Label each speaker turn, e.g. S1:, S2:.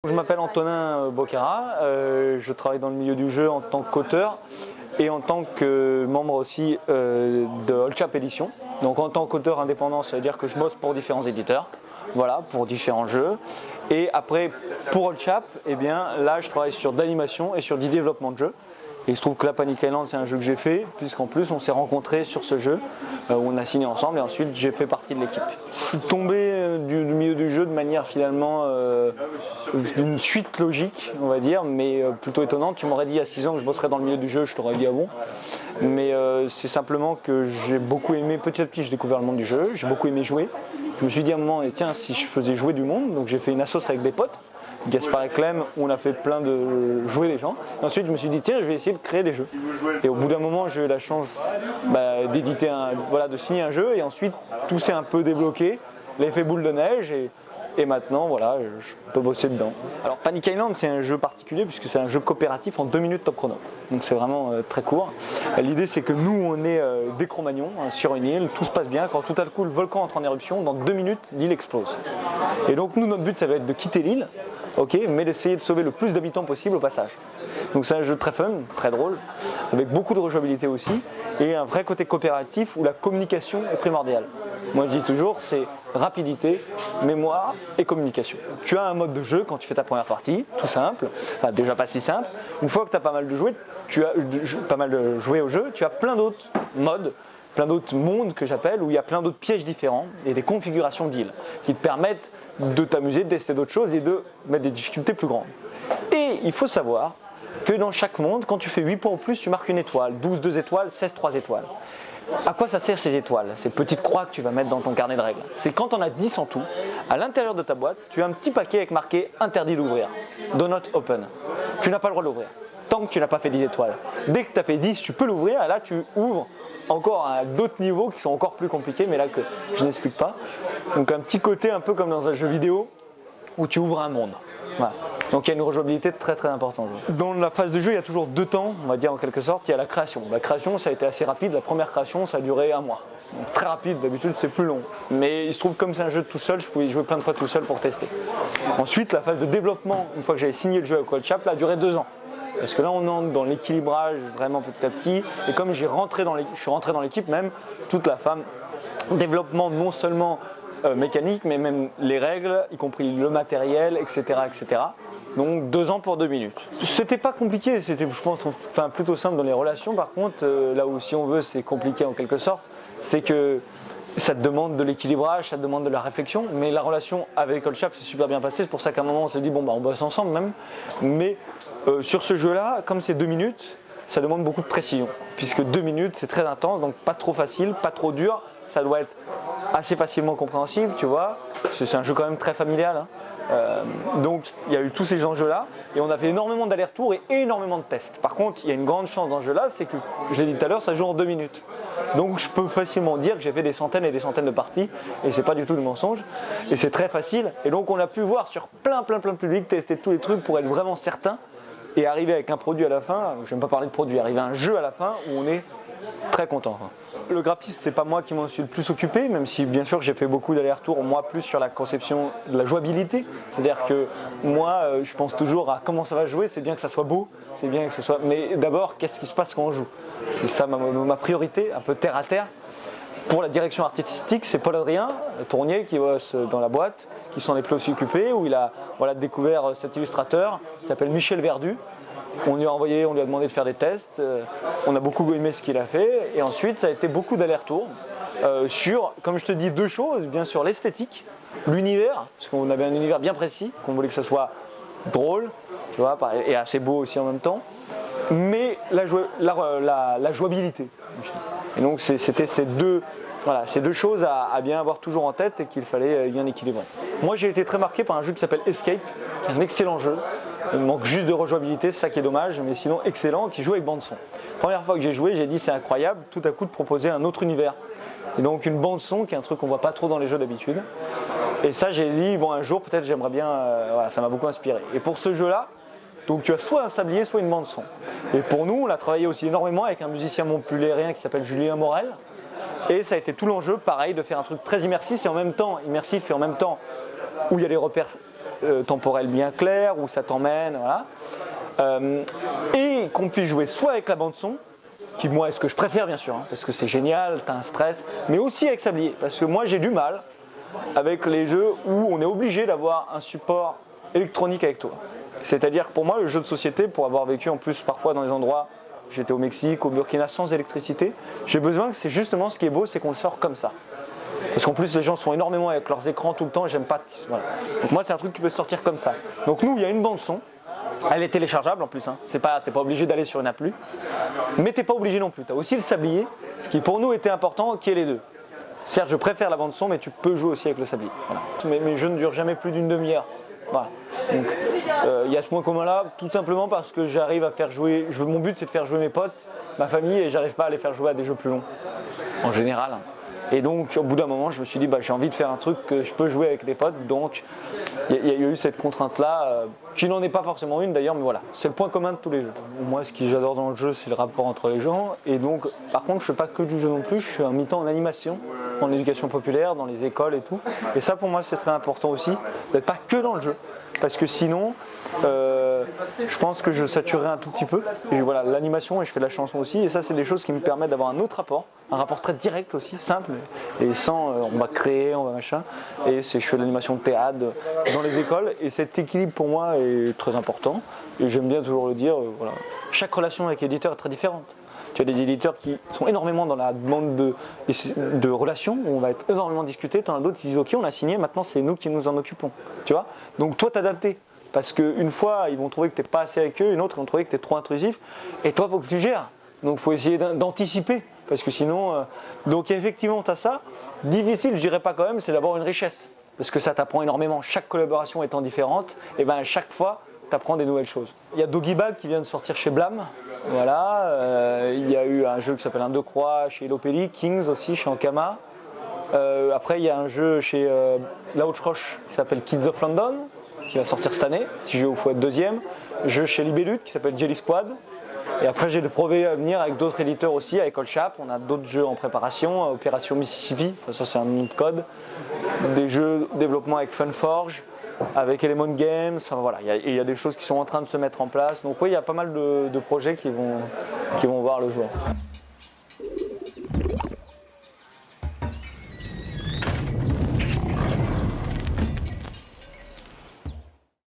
S1: Je m'appelle Antonin Bocara, je travaille dans le milieu du jeu en tant qu'auteur et en tant que membre aussi de Holchap Édition. Donc en tant qu'auteur indépendant, ça veut dire que je bosse pour différents éditeurs, voilà, pour différents jeux. Et après, pour Holchap, eh bien, là je travaille sur de l'animation et sur du développement de jeux. Et il se trouve que la Panic Island, c'est un jeu que j'ai fait, puisqu'en plus on s'est rencontrés sur ce jeu, où on a signé ensemble et ensuite j'ai fait partie de l'équipe. Je suis tombé du milieu du jeu de manière finalement d'une suite logique, on va dire, mais plutôt étonnante. Tu m'aurais dit il y a 6 ans que je bosserais dans le milieu du jeu, je t'aurais dit ah bon. Mais c'est simplement que j'ai beaucoup aimé, petit à petit j'ai découvert le monde du jeu, j'ai beaucoup aimé jouer. Je me suis dit à un moment, tiens, si je faisais jouer du monde, donc j'ai fait une assoce avec des potes. Gaspard et Clem, où on a fait plein de jouer des gens. Et ensuite, je me suis dit, tiens, je vais essayer de créer des jeux. Et au bout d'un moment, j'ai eu la chance d'éditer, de signer un jeu. Et ensuite, tout s'est un peu débloqué, l'effet boule de neige. Et maintenant, voilà, je peux bosser dedans. Alors, Panic Island, c'est un jeu particulier puisque c'est un jeu coopératif en 2 minutes top chrono. Donc, c'est vraiment très court. L'idée, c'est que nous, on est des Cro-Magnons sur une île, tout se passe bien. Quand tout à coup, le volcan entre en éruption, dans 2 minutes, l'île explose. Et donc, nous, notre but, ça va être de quitter l'île, mais d'essayer de sauver le plus d'habitants possible au passage. Donc, c'est un jeu très fun, très drôle, avec beaucoup de rejouabilité aussi, et un vrai côté coopératif où la communication est primordiale. Moi je dis toujours, c'est rapidité, mémoire et communication. Tu as un mode de jeu quand tu fais ta première partie, tout simple, enfin déjà pas si simple. Une fois que tu as pas mal de joué au jeu, tu as plein d'autres modes, plein d'autres mondes que j'appelle, où il y a plein d'autres pièges différents et des configurations d'îles qui te permettent de t'amuser, de tester d'autres choses et de mettre des difficultés plus grandes. Et il faut savoir que dans chaque monde, quand tu fais 8 points ou plus, tu marques une étoile, 12 2 étoiles, 16 3 étoiles. À quoi ça sert ces étoiles, ces petites croix que tu vas mettre dans ton carnet de règles? C'est quand on a 10 en tout, à l'intérieur de ta boîte, tu as un petit paquet avec marqué interdit d'ouvrir, do not open. Tu n'as pas le droit de l'ouvrir, tant que tu n'as pas fait 10 étoiles. Dès que tu as fait 10, tu peux l'ouvrir, et là tu ouvres encore à d'autres niveaux qui sont encore plus compliqués, mais là que je n'explique pas. Donc un petit côté un peu comme dans un jeu vidéo où tu ouvres un monde. Voilà. Donc il y a une rejouabilité très très importante. Dans la phase de jeu, il y a toujours 2 temps, on va dire en quelque sorte. Il y a la création. La création, ça a été assez rapide. La première création, ça a duré 1 mois. Donc, très rapide, d'habitude c'est plus long. Mais il se trouve comme c'est un jeu tout seul, je pouvais y jouer plein de fois tout seul pour tester. Ensuite, la phase de développement, une fois que j'avais signé le jeu avec Holchap, a duré 2 ans. Parce que là on entre dans l'équilibrage vraiment petit à petit. Et comme je suis rentré dans l'équipe même, toute la phase développement non seulement mécanique, mais même les règles, y compris le matériel, etc. etc. Donc 2 ans pour 2 minutes. C'était pas compliqué, c'était je pense plutôt simple dans les relations. Par contre, là où si on veut c'est compliqué en quelque sorte, c'est que ça te demande de l'équilibrage, ça te demande de la réflexion, mais la relation avec Holchap s'est super bien passée, c'est pour ça qu'à un moment on s'est dit bon on bosse ensemble même. Mais sur ce jeu-là, comme c'est 2 minutes, ça demande beaucoup de précision, puisque 2 minutes c'est très intense, donc pas trop facile, pas trop dur, ça doit être assez facilement compréhensible, tu vois, c'est un jeu quand même très familial. Hein. Donc il y a eu tous ces enjeux-là et on a fait énormément d'allers-retours et énormément de tests. Par contre, il y a une grande chance dans ce jeu-là, c'est que, je l'ai dit tout à l'heure, ça joue en 2 minutes. Donc je peux facilement dire que j'ai fait des centaines et des centaines de parties et c'est pas du tout du mensonge et c'est très facile. Et donc on a pu voir sur plein de publics, tester tous les trucs pour être vraiment certain et arriver avec un produit à la fin, je n'aime pas parler de produit, arriver à un jeu à la fin où on est très content. Le graphisme, c'est pas moi qui m'en suis le plus occupé, même si bien sûr j'ai fait beaucoup d'allers-retours, moi plus sur la conception de la jouabilité. C'est-à-dire que moi, je pense toujours à comment ça va jouer, c'est bien que ça soit beau, c'est bien que ça soit. Mais d'abord, qu'est-ce qui se passe quand on joue? C'est ça ma priorité, un peu terre à terre. Pour la direction artistique, c'est Paul Adrien, Tournier, qui bosse dans la boîte, qui s'en est plus aussi occupé, où il a découvert cet illustrateur qui s'appelle Michel Verdu. On lui a envoyé, on lui a demandé de faire des tests, on a beaucoup aimé ce qu'il a fait et ensuite ça a été beaucoup d'allers-retours sur, comme je te dis, 2 choses, bien sûr l'esthétique, l'univers, parce qu'on avait un univers bien précis, qu'on voulait que ça soit drôle, tu vois, et assez beau aussi en même temps, mais la jouabilité. Et donc c'était ces deux choses à bien avoir toujours en tête et qu'il fallait bien équilibrer. Moi j'ai été très marqué par un jeu qui s'appelle Escape, qui est un excellent jeu. Il manque juste de rejouabilité, c'est ça qui est dommage, mais sinon excellent, qui joue avec bande son. Première fois que j'ai joué, j'ai dit c'est incroyable, tout à coup de proposer un autre univers. Et donc une bande son qui est un truc qu'on voit pas trop dans les jeux d'habitude. Et ça j'ai dit bon un jour peut-être j'aimerais bien, ça m'a beaucoup inspiré. Et pour ce jeu-là, donc tu as soit un sablier, soit une bande son. Et pour nous, on l'a travaillé aussi énormément avec un musicien montpellierien qui s'appelle Julien Morel. Et ça a été tout l'enjeu, pareil, de faire un truc très immersif et en même temps où il y a des repères temporel bien clair, où ça t'emmène, voilà. Et qu'on puisse jouer soit avec la bande son, qui moi est ce que je préfère bien sûr, hein, parce que c'est génial, t'as un stress, mais aussi avec Sablier, parce que moi j'ai du mal avec les jeux où on est obligé d'avoir un support électronique avec toi. C'est-à-dire que pour moi, le jeu de société, pour avoir vécu en plus parfois dans des endroits, j'étais au Mexique, au Burkina sans électricité, j'ai besoin que c'est justement ce qui est beau, c'est qu'on le sort comme ça. Parce qu'en plus les gens sont énormément avec leurs écrans tout le temps et j'aime pas. Voilà. Donc moi c'est un truc qui peut sortir comme ça. Donc nous il y a une bande son, elle est téléchargeable en plus, hein. T'es pas obligé d'aller sur une appli, mais t'es pas obligé non plus. Tu as aussi le Sablier, ce qui pour nous était important, qui est les deux. Certes je préfère la bande son, mais tu peux jouer aussi avec le Sablier. Voilà. Mes jeux ne durent jamais plus d'une demi-heure. Voilà. Donc il y a ce point commun là, tout simplement parce que j'arrive à faire jouer, mon but c'est de faire jouer mes potes, ma famille, et j'arrive pas à les faire jouer à des jeux plus longs, en général. Et donc au bout d'un moment je me suis dit j'ai envie de faire un truc que je peux jouer avec des potes, donc il y a eu cette contrainte là, qui n'en est pas forcément une d'ailleurs, mais voilà, c'est le point commun de tous les jeux. Moi ce que j'adore dans le jeu c'est le rapport entre les gens, et donc par contre je fais pas que du jeu non plus, je suis un mi-temps en animation, en éducation populaire, dans les écoles et tout, et ça pour moi c'est très important aussi, d'être pas que dans le jeu. Parce que sinon, je pense que je saturerais un tout petit peu. Et voilà, l'animation, et je fais de la chanson aussi. Et ça, c'est des choses qui me permettent d'avoir un autre rapport. Un rapport très direct aussi, simple. Et sans, on va créer, on va machin. Et je fais de l'animation de théâtre dans les écoles. Et cet équilibre, pour moi, est très important. Et j'aime bien toujours le dire. Voilà. Chaque relation avec l'éditeur est très différente. Tu as des éditeurs qui sont énormément dans la demande de relations, où on va être énormément discuté. Tu en as d'autres qui disent ok, on a signé, maintenant c'est nous qui nous en occupons. Tu vois. Donc toi t'adapter. Parce qu'une fois ils vont trouver que tu n'es pas assez avec eux, une autre ils vont trouver que tu es trop intrusif. Et toi il faut que tu gères. Donc il faut essayer d'anticiper. Parce que sinon. Donc effectivement tu as ça. Difficile, je dirais pas quand même, c'est d'avoir une richesse. Parce que ça t'apprend énormément. Chaque collaboration étant différente, et ben à chaque fois tu apprends des nouvelles choses. Il y a Doggy Bag qui vient de sortir chez Blam. Voilà, il y a eu un jeu qui s'appelle 1-2-3 chez Lopelli, Kings aussi chez Ankama. Après il y a un jeu chez Laouch Roche qui s'appelle Kids of London, qui va sortir cette année, petit jeu où il faut être deuxième. Jeu chez Libellut qui s'appelle Jelly Squad. Et après j'ai des projets à venir avec d'autres éditeurs aussi, avec Allchap, on a d'autres jeux en préparation, Opération Mississippi, enfin, ça c'est un nom de code. Des jeux de développement avec Funforge, avec Element Games, enfin, voilà, il y a des choses qui sont en train de se mettre en place. Donc oui, il y a pas mal de projets qui vont voir le jour.